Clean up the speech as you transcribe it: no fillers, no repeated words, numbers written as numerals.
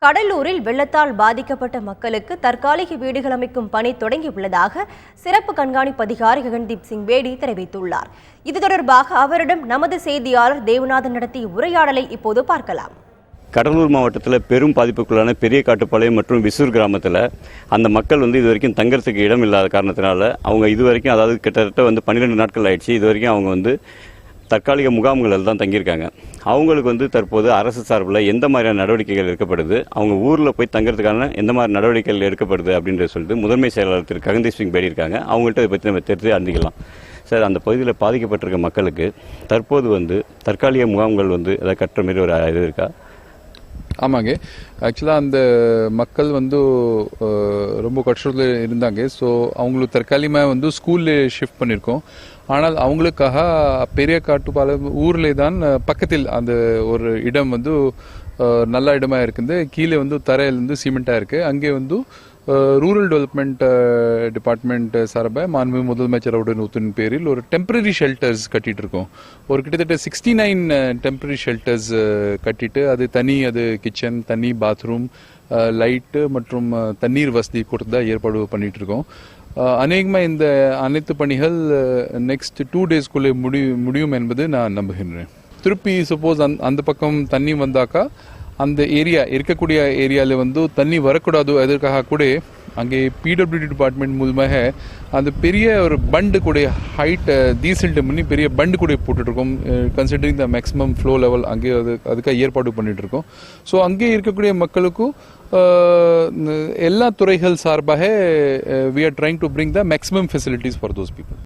கடலூரில் வெள்ளத்தால் பாதிக்கப்பட்ட மக்களுக்கு தற்காலிக வீடுகள் அமைக்கும் பணி தொடங்கியுள்ளதாக சிறப்பு கண்காணிப்பு அதிகாரி ககன்தீப் சிங் பேடி தெரிவித்துள்ளார். இது தொடர்பாக அவரிடம் நமது செய்தியாளர் தேவநாதன் நடத்திய உரையாடலை இப்போது பார்க்கலாம். கடலூர் மாவட்டத்தில் பெரும் பாதிப்புக்குள்ளான பெரிய காட்டுப்பாளையம் மற்றும் விசூர் கிராமத்தில் அந்த மக்கள் இது வரைக்கும் தங்கறதுக்கு இடம் இல்லாத காரணத்தினால அவங்க இதுவரைக்கும், அதாவது கிட்டத்தட்ட 12 நாட்கள் ஆயிடுச்சு, இது வரைக்கும் அவங்க தற்காலிக முகாம்களில் தான் தங்கியிருக்காங்க. அவங்களுக்கு தற்போது அரசு சார்பில் எந்த மாதிரியான நடவடிக்கைகள் எடுக்கப்படுது, அவங்க ஊரில் போய் தங்கிறதுக்கான எந்த மாதிரி நடவடிக்கைகள் எடுக்கப்படுது அப்படின்ற சொல்லிட்டு முதன்மை செயலாளர் திரு ககன்தீப் சிங் பேடி இருக்காங்க. அவங்கள்ட்ட இதை பற்றி நம்ம தெரிஞ்சு அறிஞ்சிக்கலாம். சார், அந்த பகுதியில் பாதிக்கப்பட்டிருக்க மக்களுக்கு தற்போது தற்காலிக முகாம்கள் எதாவது கட்டுற மாரி ஒரு இது இருக்கா? ஆமாங்க, ஆக்சுவலாக அந்த மக்கள் ரொம்ப கஷ்டத்தில் இருந்தாங்க. ஸோ அவங்களுக்கு தற்காலிகமாக ஸ்கூலில் ஷிஃப்ட் பண்ணியிருக்கோம். ஆனால் அவங்களுக்காக பெரிய காட்டுப்பாளையம் ஊரில் தான் பக்கத்தில் அந்த ஒரு இடம் நல்ல இடமா இருக்குது. கீழே தரையிலேருந்து சிமெண்ட்டாக இருக்குது. அங்கே ரூரல் டெவலப்மெண்ட் டிபார்ட்மெண்ட் சார்பாக மாண்பு முதலமைச்சர் அவருடைய பேரில் ஒரு டெம்பரரி ஷெல்டர்ஸ் கட்டிட்டு இருக்கோம். ஒரு கிட்டத்தட்ட 69 டெம்பரரி ஷெல்டர்ஸ் கட்டிட்டு அது கிச்சன், தனி பாத்ரூம், லைட்டு மற்றும் தண்ணீர் வசதி கொடுத்தா ஏற்பாடு பண்ணிட்டு இருக்கோம். அநேகமாக இந்த அனைத்து பணிகள் நெக்ஸ்ட் 2 டேஸ்க்குள்ளே முடியும் என்பது நான் நம்புகின்றேன். திருப்பி சப்போஸ் அந்த பக்கம் தண்ணி வந்தாக்கா அந்த இருக்கக்கூடிய ஏரியாவில் தண்ணி வரக்கூடாது. அதற்காக கூட அங்கே பிடபிள்யூடி டிபார்ட்மெண்ட் மூலமாக அந்த பெரிய ஒரு பண்டு கூட ஹைட் டீசல்ட் பண்ணி பெரிய பண்டு கூட போட்டுட்ருக்கோம். Considering the maximum flow level அங்கே அதுக்காக ஏற்பாடு பண்ணிட்டு இருக்கோம். ஸோ அங்கே இருக்கக்கூடிய மக்களுக்கும் எல்லா துறைகள் சார்பாக we are trying to bring the maximum facilities for those people.